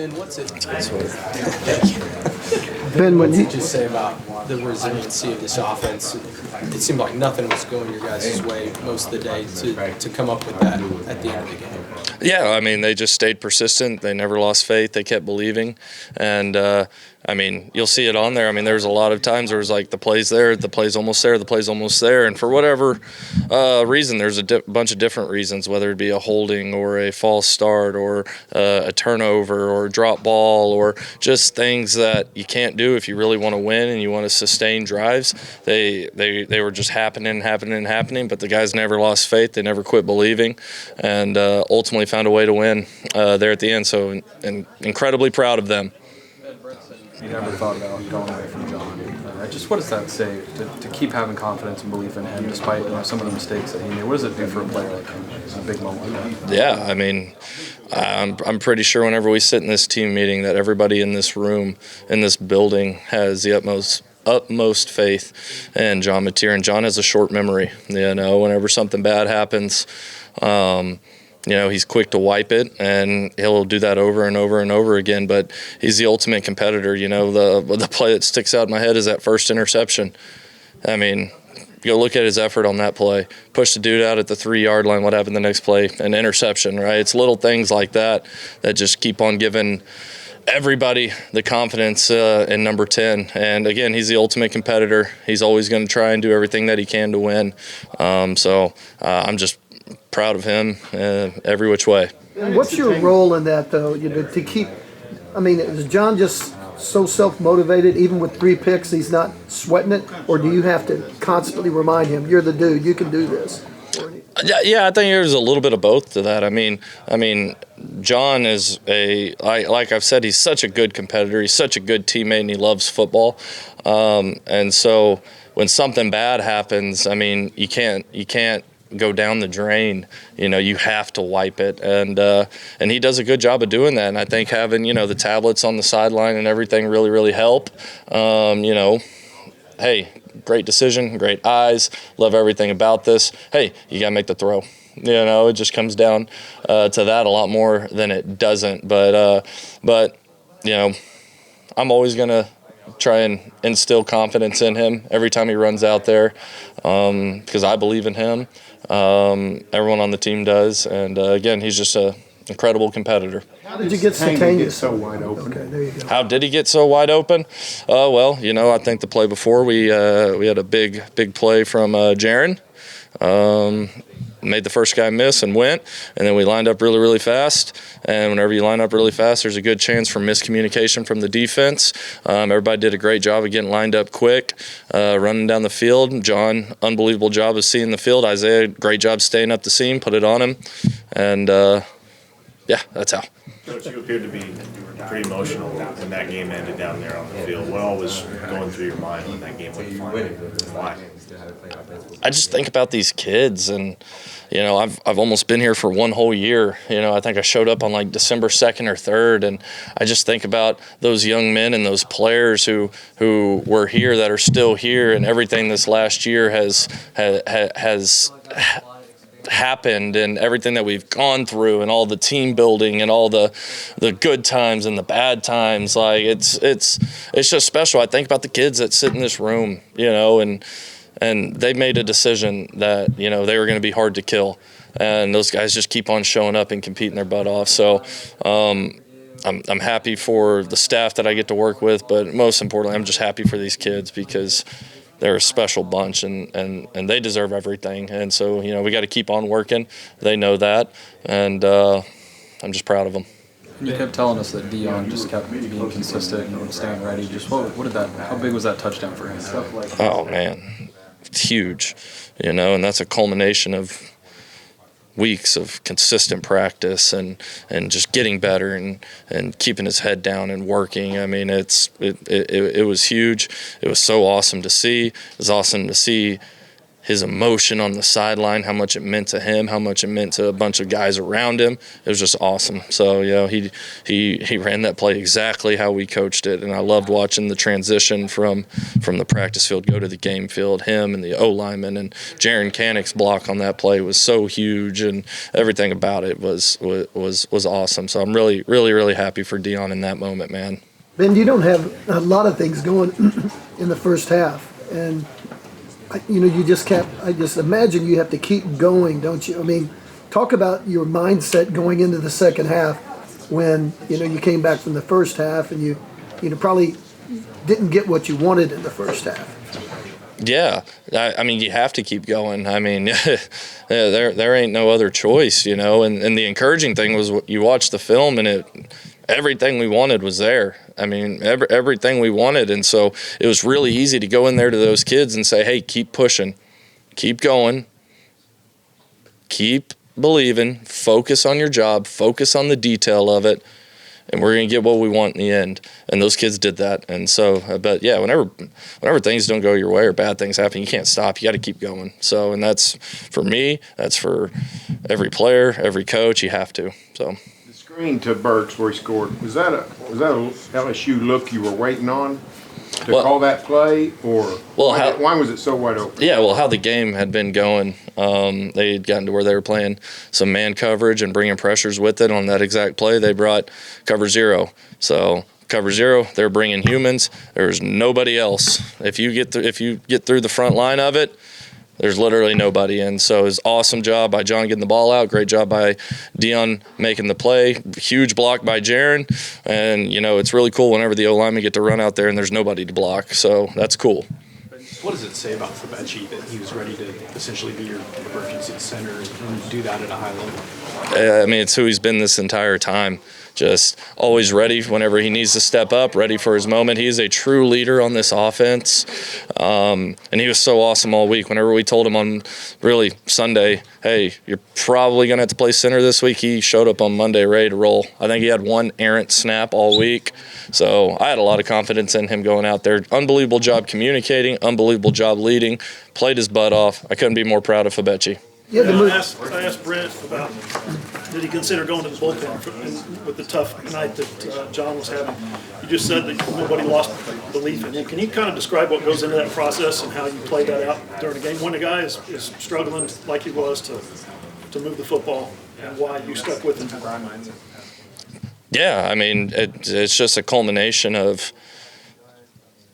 Ben, what's it? Ben, What did you just say about the resiliency of this offense? It seemed like nothing was going your guys' way most of the day to come up with that at the end of the game. Yeah, I mean, they just stayed persistent. They never lost faith. They kept believing. And, I mean, you'll see it on there. I mean, there's a lot of times there was like the play's there, the play's almost there, the play's almost there. And for whatever reason, there's a bunch of different reasons, whether it be a holding or a false start or a turnover or a drop ball or just things that you can't do if you really want to win and you want to sustain drives. They were just happening, but the guys never lost faith. They never quit believing and ultimately found a way to win there at the end. So incredibly proud of them. You never thought about going away from John. Just what does that say to keep having confidence and belief in him despite some of the mistakes that he made? What does it do for a player like him in a big moment like that? Yeah, I mean, I'm pretty sure whenever we sit in this team meeting that everybody in this room, in this building, has the utmost faith in John Mateer. And John has a short memory. Whenever something bad happens, he's quick to wipe it, and he'll do that over and over and over again. But he's the ultimate competitor. The play that sticks out in my head is that first interception. I mean, go look at his effort on that play. Push the dude out at the 3-yard line. What happened the next play? An interception, right? It's little things like that just keep on giving everybody the confidence in number 10. And, again, he's the ultimate competitor. He's always going to try and do everything that he can to win. So I'm just proud of him every which way. What's your role in that, though? To keep, is John just so self-motivated, even with 3 picks, he's not sweating it? Or do you have to constantly remind him, you're the dude, you can do this? Yeah, I think there's a little bit of both to that. I mean, John is like I've said, he's such a good competitor. He's such a good teammate, and he loves football. And so when something bad happens, you can't go down the drain. You have to wipe it, and he does a good job of doing that. And I think having the tablets on the sideline and everything really help. Hey, great decision, great eyes, love everything about this. Hey, you gotta make the throw. It just comes down to that a lot more than it doesn't. But I'm always gonna try and instill confidence in him every time he runs out there, because I believe in him. Everyone on the team does, and again, he's just an incredible competitor. How did you get so wide open? Okay, there you go. How did he get so wide open? I think the play before we had a big play from Jaron. Made the first guy miss and went, and then we lined up really fast. And whenever you line up really fast, there's a good chance for miscommunication from the defense. Everybody did a great job of getting lined up quick, running down the field. John, unbelievable job of seeing the field. Isaiah, great job staying up the seam, put it on him, and that's how. Coach, you appeared to be pretty emotional when that game ended down there on the field. What all was going through your mind when that game went finally? Why? I just think about these kids, and I've almost been here for one whole year. I think I showed up on like December 2nd or 3rd, and I just think about those young men and those players who were here that are still here, and everything this last year has happened, and everything that we've gone through, and all the team building, and all the good times and the bad times. Like it's just special. I think about the kids that sit in this room, and they made a decision that they were going to be hard to kill, and those guys just keep on showing up and competing their butt off. So I'm happy for the staff that I get to work with, but most importantly, I'm just happy for these kids because they're a special bunch, and they deserve everything. And so, we got to keep on working. They know that, and I'm just proud of them. You kept telling us that Dion just kept being consistent and staying ready. Just what did that? How big was that touchdown for him? Oh man, it's huge, and that's a culmination of weeks of consistent practice and just getting better and keeping his head down and working. It was huge. It was so awesome to see. It was awesome to see his emotion on the sideline, how much it meant to him, how much it meant to a bunch of guys around him. It was just awesome. So, he ran that play exactly how we coached it, and I loved watching the transition from the practice field go to the game field. Him and the O-lineman and Jaron Canick's block on that play was so huge, and everything about it was awesome. So I'm really, really, really happy for Dion in that moment, man. Ben, you don't have a lot of things going in the first half, and you just kept. I just imagine you have to keep going, don't you? I mean, talk about your mindset going into the second half when you came back from the first half and you probably didn't get what you wanted in the first half. Yeah, I mean, you have to keep going. I mean, there ain't no other choice, And the encouraging thing was you watch the film and everything we wanted was there. I mean, everything we wanted. And so it was really easy to go in there to those kids and say, hey, keep pushing, keep going, keep believing, focus on your job, focus on the detail of it, and we're going to get what we want in the end. And those kids did that. And so, but yeah, whenever things don't go your way or bad things happen, you can't stop. You got to keep going. So, and that's for me, that's for every player, every coach, you have to. So. Screen to Burks where he scored. Was that a LSU look you were waiting on to call that play, or why was it so wide open? Yeah, well, how the game had been going, they had gotten to where they were playing some man coverage and bringing pressures with it. On that exact play, they brought cover zero. So cover zero, they're bringing humans. There's nobody else. If you get through the front line of it, there's literally nobody. And so it was awesome job by John getting the ball out. Great job by Dion making the play. Huge block by Jaron. And, it's really cool whenever the O-linemen get to run out there and there's nobody to block. So that's cool. What does it say about Fabecci that he was ready to essentially be your emergency center and do that at a high level? I mean, it's who he's been this entire time. Just always ready whenever he needs to step up, ready for his moment. He is a true leader on this offense. And he was so awesome all week. Whenever we told him on really Sunday, hey, you're probably going to have to play center this week, he showed up on Monday ready to roll. I think he had one errant snap all week. So I had a lot of confidence in him going out there. Unbelievable job communicating, unbelievable job leading, played his butt off. I couldn't be more proud of Fabecci. Yeah, I asked Brent about did he consider going to the bullpen with the tough night that John was having. You just said that nobody lost belief in him. Can you kind of describe what goes into that process and how you play that out during a game when a guy is struggling like he was to move the football, and why you stuck with him? Yeah, I mean, it's just a culmination of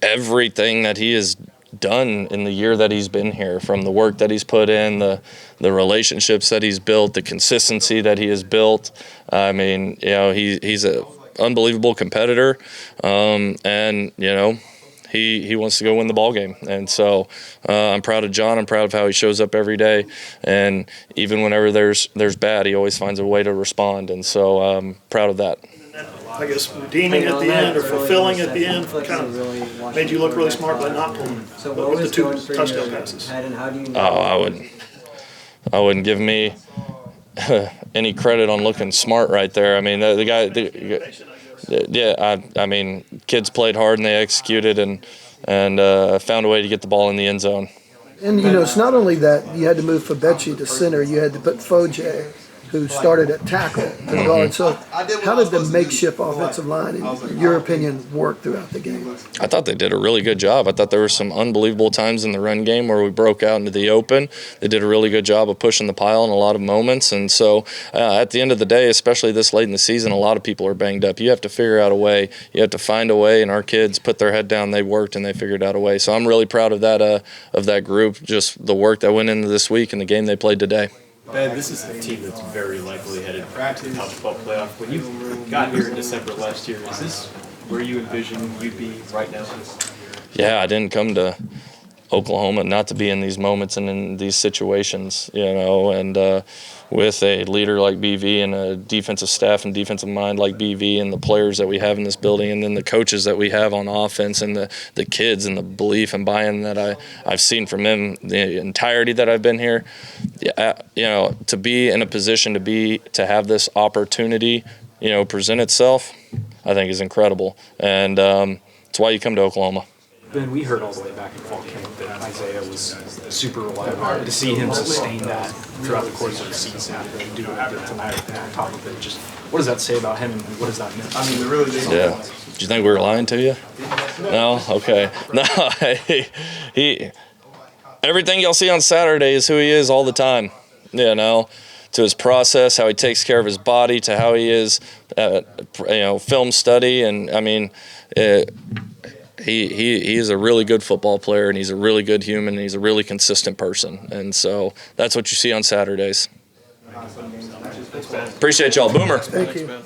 everything that he has done in the year that he's been here, from the work that he's put in, the relationships that he's built, the consistency that he has built. I mean, he's an unbelievable competitor, and he wants to go win the ball game. And so I'm proud of John. I'm proud of how he shows up every day, and even whenever there's bad, he always finds a way to respond. And so I'm proud of that. I guess redeeming at the end or fulfilling at the end kind of made you look really smart by not pulling with the two touchdown passes. I wouldn't give me any credit on looking smart right there. I mean, the guy, I mean, kids played hard and they executed and found a way to get the ball in the end zone. And it's not only that you had to move Fabecci to center, you had to put Foje, who started at tackle, to guard. So how did the makeshift offensive line, in your opinion, work throughout the game? I thought they did a really good job. I thought there were some unbelievable times in the run game where we broke out into the open. They did a really good job of pushing the pile in a lot of moments. And so at the end of the day, especially this late in the season, a lot of people are banged up. You have to figure out a way. You have to find a way, and our kids put their head down. They worked, and they figured out a way. So I'm really proud of that group, just the work that went into this week and the game they played today. Ben, this is a team that's very likely headed to the college football playoff. When you got here in December last year, is this where you envision you'd be right now? Yeah, I didn't come to Oklahoma not to be in these moments and in these situations, and with a leader like BV and a defensive staff and defensive mind like BV and the players that we have in this building, and then the coaches that we have on offense and the kids and the belief and buy-in that I've seen from them the entirety that I've been here. Yeah, to be in a position to have this opportunity, present itself, I think is incredible, and it's why you come to Oklahoma. Ben, we heard all the way back in fall camp that Isaiah was super reliable. To see him sustain that throughout the course of the season and do what he did tonight on top of it, just what does that say about him and what does that mean? I mean, really, Yeah. Do you think we were lying to you? No? Okay. No, he everything y'all see on Saturday is who he is all the time. You know, to his process, how he takes care of his body, to how he is, film study, and I mean, he is a really good football player, and he's a really good human, and he's a really consistent person, and so that's what you see on Saturdays. Appreciate y'all, Boomer. Thank you.